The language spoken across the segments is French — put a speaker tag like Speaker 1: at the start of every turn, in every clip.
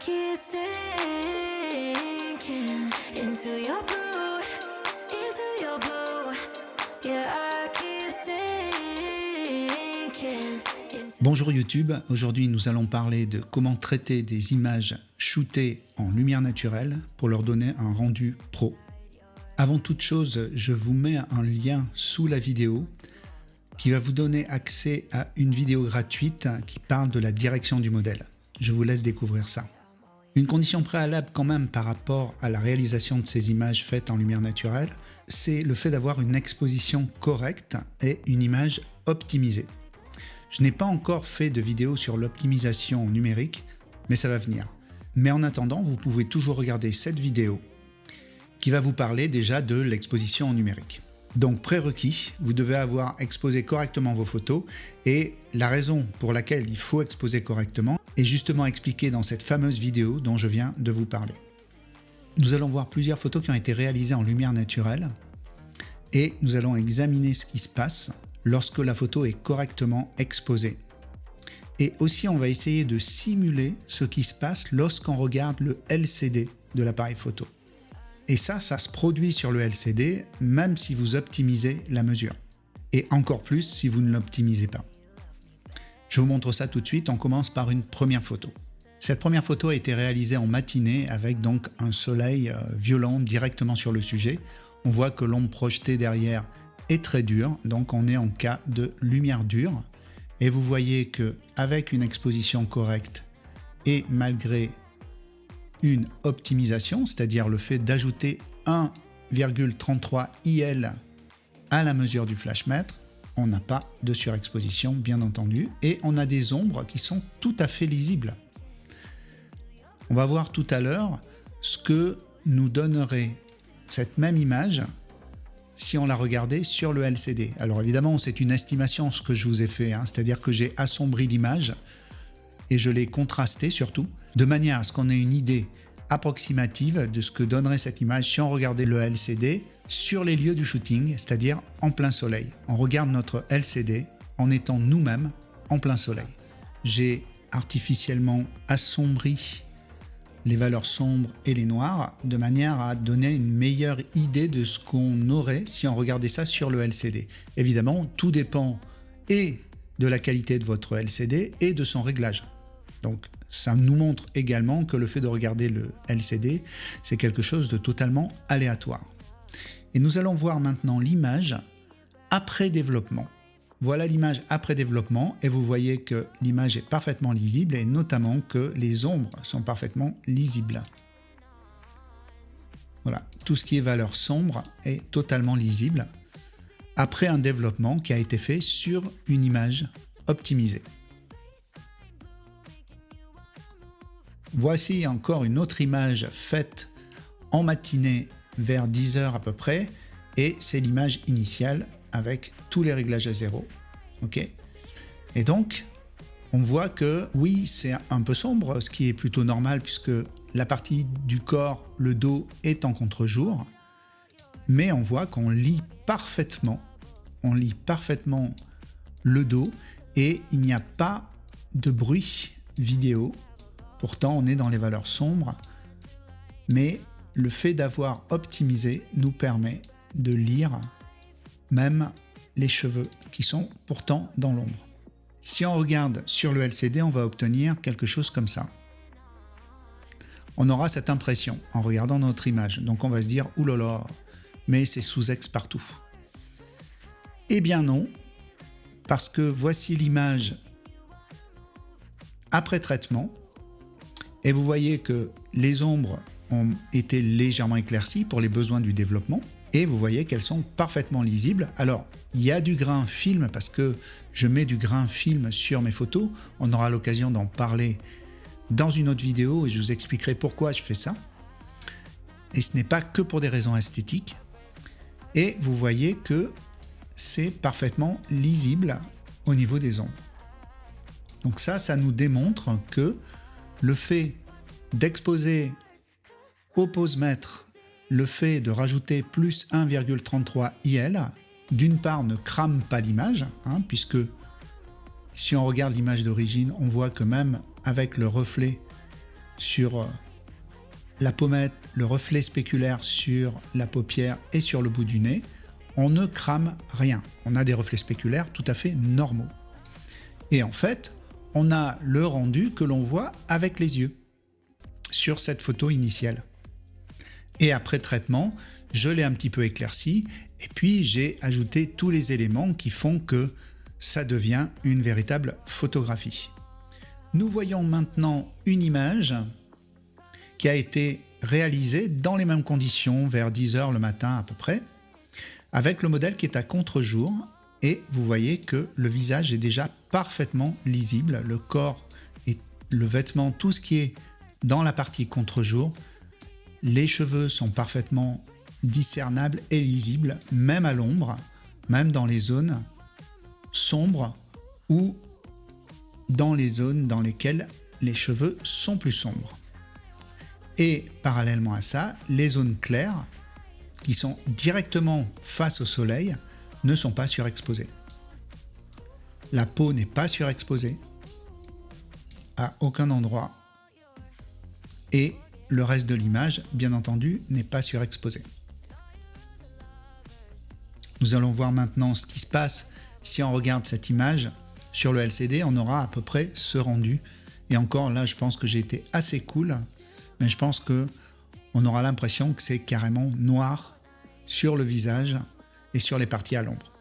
Speaker 1: keep sinking into your blue, yeah, I keep sinking into...
Speaker 2: Bonjour YouTube, aujourd'hui nous allons parler de comment traiter des images shootées en lumière naturelle pour leur donner un rendu pro. Avant toute chose, je vous mets un lien sous la vidéo qui va vous donner accès à une vidéo gratuite qui parle de la direction du modèle. Je vous laisse découvrir ça. Une condition préalable quand même par rapport à la réalisation de ces images faites en lumière naturelle, c'est le fait d'avoir une exposition correcte et une image optimisée. Je n'ai pas encore fait de vidéo sur l'optimisation numérique, mais ça va venir. Mais en attendant, vous pouvez toujours regarder cette vidéo qui va vous parler déjà de l'exposition en numérique. Donc prérequis, vous devez avoir exposé correctement vos photos et la raison pour laquelle il faut exposer correctement est justement expliquée dans cette fameuse vidéo dont je viens de vous parler. Nous allons voir plusieurs photos qui ont été réalisées en lumière naturelle et nous allons examiner ce qui se passe lorsque la photo est correctement exposée. Et aussi on va essayer de simuler ce qui se passe lorsqu'on regarde le LCD de l'appareil photo. Et ça se produit sur le LCD même si vous optimisez la mesure. Et encore plus si vous ne l'optimisez pas. Je vous montre ça tout de suite, on commence par une première photo. Cette première photo a été réalisée en matinée avec donc un soleil violent directement sur le sujet. On voit que l'ombre projetée derrière est très dure, donc on est en cas de lumière dure. Et vous voyez qu'avec une exposition correcte et malgré une optimisation, c'est-à-dire le fait d'ajouter 1,33 IL à la mesure du flashmètre, on n'a pas de surexposition bien entendu et on a des ombres qui sont tout à fait lisibles. On va voir tout à l'heure ce que nous donnerait cette même image si on la regardait sur le LCD. Alors évidemment c'est une estimation ce que je vous ai fait, c'est-à-dire que j'ai assombri l'image et je l'ai contrastée surtout, de manière à ce qu'on ait une idée approximative de ce que donnerait cette image si on regardait le LCD sur les lieux du shooting, c'est-à-dire en plein soleil. On regarde notre LCD en étant nous-mêmes en plein soleil. J'ai artificiellement assombri les valeurs sombres et les noires de manière à donner une meilleure idée de ce qu'on aurait si on regardait ça sur le LCD. Évidemment, tout dépend et de la qualité de votre LCD et de son réglage. Donc ça nous montre également que le fait de regarder le LCD, c'est quelque chose de totalement aléatoire. Et nous allons voir maintenant l'image après développement. Voilà l'image après développement et vous voyez que l'image est parfaitement lisible et notamment que les ombres sont parfaitement lisibles. Voilà, tout ce qui est valeur sombre est totalement lisible après un développement qui a été fait sur une image optimisée. Voici encore une autre image faite en matinée vers 10h à peu près et c'est l'image initiale avec tous les réglages à zéro. Okay. Et donc on voit que oui c'est un peu sombre, ce qui est plutôt normal puisque la partie du corps, le dos est en contre-jour, mais on voit qu'on lit parfaitement le dos et il n'y a pas de bruit vidéo. Pourtant, on est dans les valeurs sombres, mais le fait d'avoir optimisé nous permet de lire même les cheveux qui sont pourtant dans l'ombre. Si on regarde sur le LCD, on va obtenir quelque chose comme ça. On aura cette impression en regardant notre image. Donc on va se dire « Ouh là là, mais c'est sous-ex partout ». Eh bien non, parce que voici l'image après traitement. Et vous voyez que les ombres ont été légèrement éclaircies pour les besoins du développement et vous voyez qu'elles sont parfaitement lisibles. Alors, il y a du grain film parce que je mets du grain film sur mes photos. On aura l'occasion d'en parler dans une autre vidéo et je vous expliquerai pourquoi je fais ça. Et ce n'est pas que pour des raisons esthétiques. Et vous voyez que c'est parfaitement lisible au niveau des ombres. Donc ça nous démontre que le fait d'exposer au posemètre le fait de rajouter plus 1,33 IL, d'une part ne crame pas l'image, puisque si on regarde l'image d'origine, on voit que même avec le reflet sur la pommette, le reflet spéculaire sur la paupière et sur le bout du nez, on ne crame rien. On a des reflets spéculaires tout à fait normaux. Et en fait, on a le rendu que l'on voit avec les yeux sur cette photo initiale. Et après traitement, je l'ai un petit peu éclairci et puis j'ai ajouté tous les éléments qui font que ça devient une véritable photographie. Nous voyons maintenant une image qui a été réalisée dans les mêmes conditions vers 10h le matin à peu près, avec le modèle qui est à contre-jour, et vous voyez que le visage est déjà parfaitement lisible, le corps et le vêtement, tout ce qui est dans la partie contre-jour, les cheveux sont parfaitement discernables et lisibles, même à l'ombre, même dans les zones sombres ou dans les zones dans lesquelles les cheveux sont plus sombres. Et parallèlement à ça, les zones claires, qui sont directement face au soleil, ne sont pas surexposées. La peau n'est pas surexposée à aucun endroit et le reste de l'image, bien entendu, n'est pas surexposé. Nous allons voir maintenant ce qui se passe si on regarde cette image sur le LCD. On aura à peu près ce rendu. Et encore là, je pense que j'ai été assez cool, mais je pense qu'on aura l'impression que c'est carrément noir sur le visage et sur les parties à l'ombre.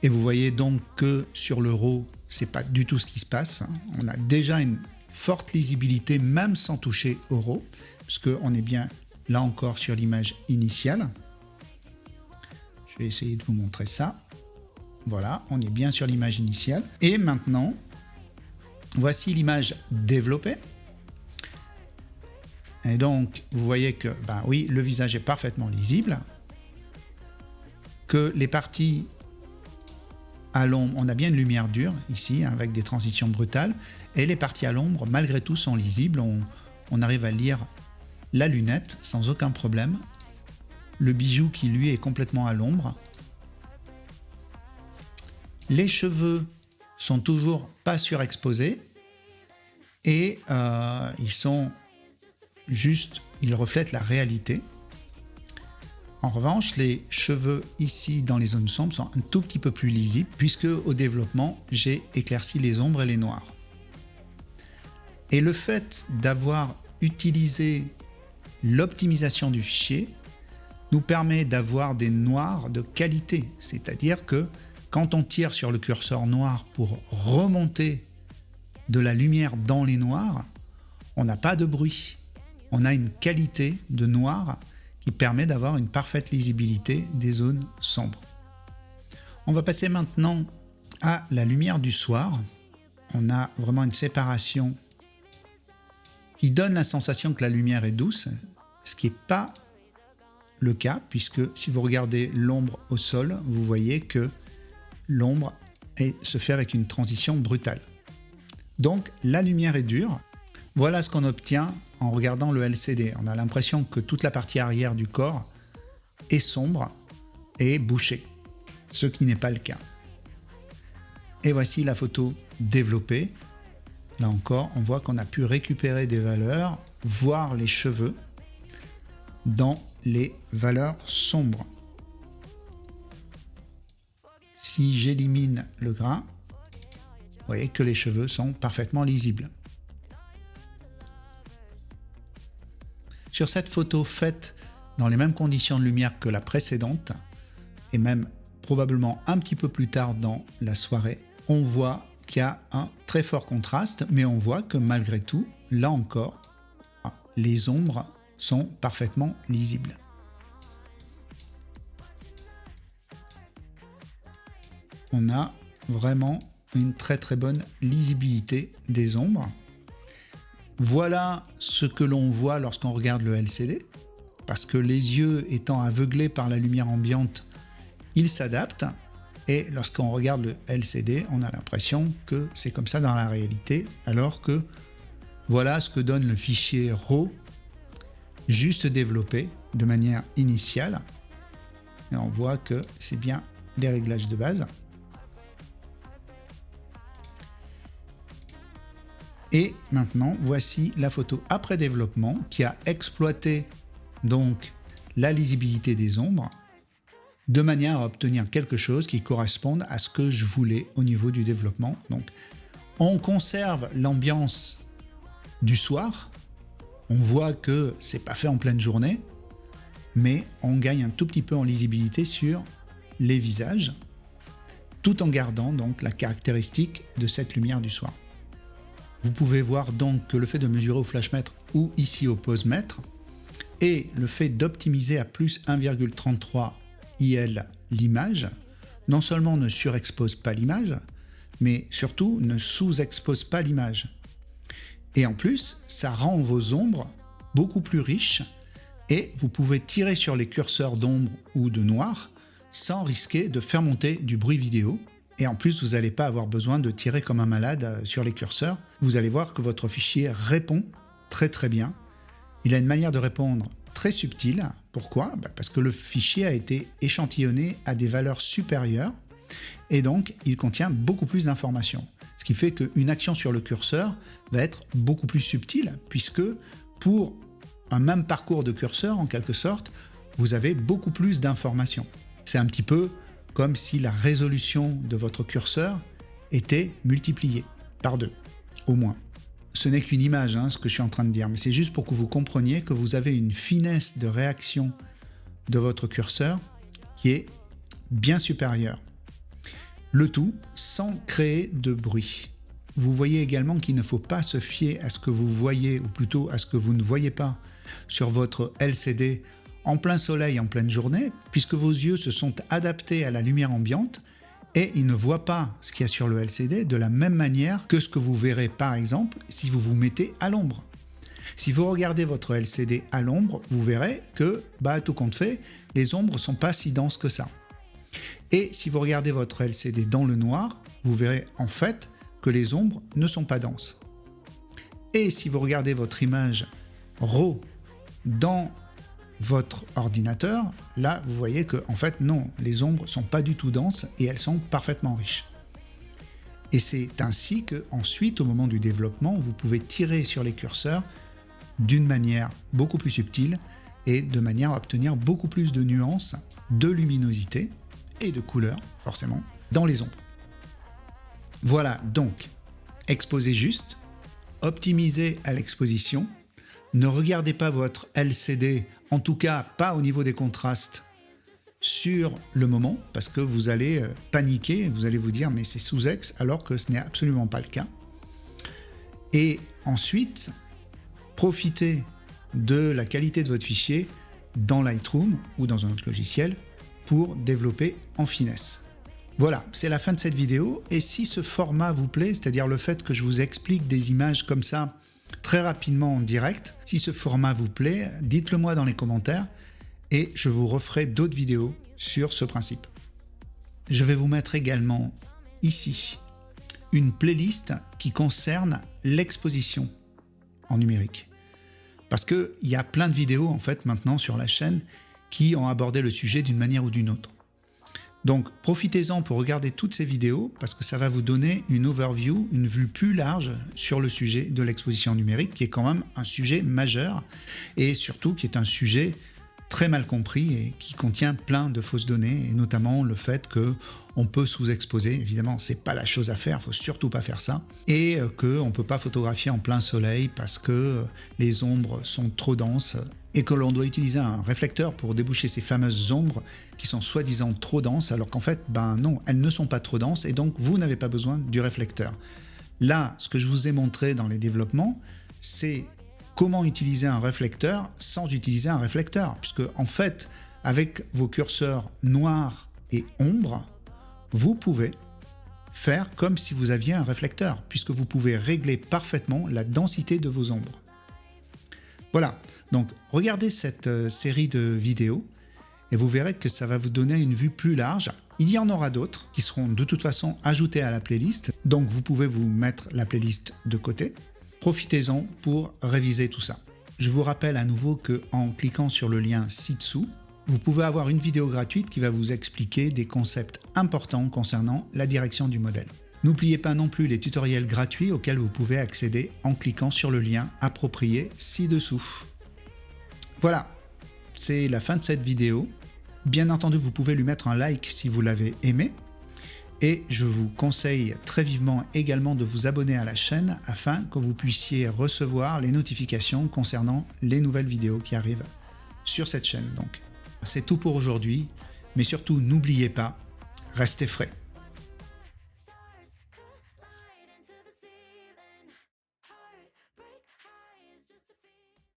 Speaker 2: Et vous voyez donc que sur le RAW, c'est pas du tout ce qui se passe. On a déjà une forte lisibilité même sans toucher au RAW, puisqu'on est bien là encore sur l'image initiale. Je vais essayer de vous montrer ça. Voilà, on est bien sur l'image initiale. Et maintenant, voici l'image développée. Et donc, vous voyez que, oui, le visage est parfaitement lisible, que les parties à l'ombre, on a bien une lumière dure ici, avec des transitions brutales, et les parties à l'ombre, malgré tout, sont lisibles. On arrive à lire la lunette sans aucun problème. Le bijou qui, lui, est complètement à l'ombre. Les cheveux sont toujours pas surexposés et ils sont juste, ils reflètent la réalité. En revanche, les cheveux ici dans les zones sombres sont un tout petit peu plus lisibles puisque au développement, j'ai éclairci les ombres et les noirs. Et le fait d'avoir utilisé l'optimisation du fichier nous permet d'avoir des noirs de qualité, c'est-à-dire que quand on tire sur le curseur noir pour remonter de la lumière dans les noirs, on n'a pas de bruit. On a une qualité de noir qui permet d'avoir une parfaite lisibilité des zones sombres. On va passer maintenant à la lumière du soir. On a vraiment une séparation qui donne la sensation que la lumière est douce, ce qui n'est pas le cas, puisque si vous regardez l'ombre au sol, vous voyez que l'ombre se fait avec une transition brutale. Donc la lumière est dure. Voilà ce qu'on obtient en regardant le LCD. On a l'impression que toute la partie arrière du corps est sombre et bouchée, ce qui n'est pas le cas. Et voici la photo développée. Là encore, on voit qu'on a pu récupérer des valeurs, voir les cheveux dans les valeurs sombres. Si j'élimine le gras, vous voyez que les cheveux sont parfaitement lisibles. Sur cette photo faite dans les mêmes conditions de lumière que la précédente, et même probablement un petit peu plus tard dans la soirée, on voit qu'il y a un très fort contraste, mais on voit que malgré tout, là encore, les ombres sont parfaitement lisibles. On a vraiment une très très bonne lisibilité des ombres. Voilà ce que l'on voit lorsqu'on regarde le LCD, parce que les yeux étant aveuglés par la lumière ambiante, ils s'adaptent, et lorsqu'on regarde le LCD, on a l'impression que c'est comme ça dans la réalité, alors que voilà ce que donne le fichier RAW, juste développé de manière initiale, et on voit que c'est bien les réglages de base. Et maintenant, voici la photo après développement qui a exploité donc la lisibilité des ombres de manière à obtenir quelque chose qui corresponde à ce que je voulais au niveau du développement. Donc, on conserve l'ambiance du soir. On voit que c'est pas fait en pleine journée, mais on gagne un tout petit peu en lisibilité sur les visages, tout en gardant donc la caractéristique de cette lumière du soir. Vous pouvez voir donc que le fait de mesurer au flashmètre ou ici au posemètre et le fait d'optimiser à plus 1,33 IL l'image, non seulement ne surexpose pas l'image, mais surtout ne sous-expose pas l'image. Et en plus, ça rend vos ombres beaucoup plus riches et vous pouvez tirer sur les curseurs d'ombre ou de noir sans risquer de faire monter du bruit vidéo. Et en plus, vous n'allez pas avoir besoin de tirer comme un malade sur les curseurs. Vous allez voir que votre fichier répond très très bien. Il a une manière de répondre très subtile. Pourquoi ? Parce que le fichier a été échantillonné à des valeurs supérieures et donc il contient beaucoup plus d'informations. Ce qui fait qu'une action sur le curseur va être beaucoup plus subtile puisque pour un même parcours de curseur, en quelque sorte, vous avez beaucoup plus d'informations. C'est un petit peu comme si la résolution de votre curseur était multipliée par 2, au moins. Ce n'est qu'une image, ce que je suis en train de dire, mais c'est juste pour que vous compreniez que vous avez une finesse de réaction de votre curseur qui est bien supérieure. Le tout sans créer de bruit. Vous voyez également qu'il ne faut pas se fier à ce que vous voyez, ou plutôt à ce que vous ne voyez pas sur votre LCD en plein soleil, en pleine journée, puisque vos yeux se sont adaptés à la lumière ambiante et ils ne voient pas ce qu'il y a sur le LCD de la même manière que ce que vous verrez par exemple si vous vous mettez à l'ombre. Si vous regardez votre LCD à l'ombre, vous verrez que, tout compte fait, les ombres ne sont pas si denses que ça. Et si vous regardez votre LCD dans le noir, vous verrez en fait que les ombres ne sont pas denses. Et si vous regardez votre image RAW dans votre ordinateur, là vous voyez que en fait non, les ombres sont pas du tout denses et elles sont parfaitement riches. Et c'est ainsi que ensuite au moment du développement, vous pouvez tirer sur les curseurs d'une manière beaucoup plus subtile et de manière à obtenir beaucoup plus de nuances, de luminosité et de couleurs forcément dans les ombres. Voilà donc, exposez juste, optimisez à l'exposition, ne regardez pas votre LCD, en tout cas pas au niveau des contrastes sur le moment, parce que vous allez paniquer, vous allez vous dire mais c'est sous-ex, alors que ce n'est absolument pas le cas. Et ensuite, profitez de la qualité de votre fichier dans Lightroom ou dans un autre logiciel pour développer en finesse. Voilà, c'est la fin de cette vidéo, et si ce format vous plaît, c'est-à-dire le fait que je vous explique des images comme ça très rapidement en direct, si ce format vous plaît, dites-le moi dans les commentaires et je vous referai d'autres vidéos sur ce principe. Je vais vous mettre également ici une playlist qui concerne l'exposition en numérique. Parce qu'il y a plein de vidéos en fait maintenant sur la chaîne qui ont abordé le sujet d'une manière ou d'une autre. Donc profitez-en pour regarder toutes ces vidéos parce que ça va vous donner une overview, une vue plus large sur le sujet de l'exposition numérique qui est quand même un sujet majeur et surtout qui est un sujet très mal compris et qui contient plein de fausses données et notamment le fait qu'on peut sous-exposer, évidemment c'est pas la chose à faire, il faut surtout pas faire ça, et qu'on ne peut pas photographier en plein soleil parce que les ombres sont trop denses et que l'on doit utiliser un réflecteur pour déboucher ces fameuses ombres qui sont soi-disant trop denses, alors qu'en fait, non, elles ne sont pas trop denses et donc vous n'avez pas besoin du réflecteur. Là, ce que je vous ai montré dans les développements, c'est comment utiliser un réflecteur sans utiliser un réflecteur, puisque en fait, avec vos curseurs noirs et ombre, vous pouvez faire comme si vous aviez un réflecteur, puisque vous pouvez régler parfaitement la densité de vos ombres. Voilà, donc regardez cette série de vidéos et vous verrez que ça va vous donner une vue plus large. Il y en aura d'autres qui seront de toute façon ajoutées à la playlist, donc vous pouvez vous mettre la playlist de côté. Profitez-en pour réviser tout ça. Je vous rappelle à nouveau qu'en cliquant sur le lien ci-dessous, vous pouvez avoir une vidéo gratuite qui va vous expliquer des concepts importants concernant la direction du modèle. N'oubliez pas non plus les tutoriels gratuits auxquels vous pouvez accéder en cliquant sur le lien approprié ci-dessous. Voilà, c'est la fin de cette vidéo. Bien entendu, vous pouvez lui mettre un like si vous l'avez aimé. Et je vous conseille très vivement également de vous abonner à la chaîne afin que vous puissiez recevoir les notifications concernant les nouvelles vidéos qui arrivent sur cette chaîne. Donc, c'est tout pour aujourd'hui, mais surtout n'oubliez pas, restez frais.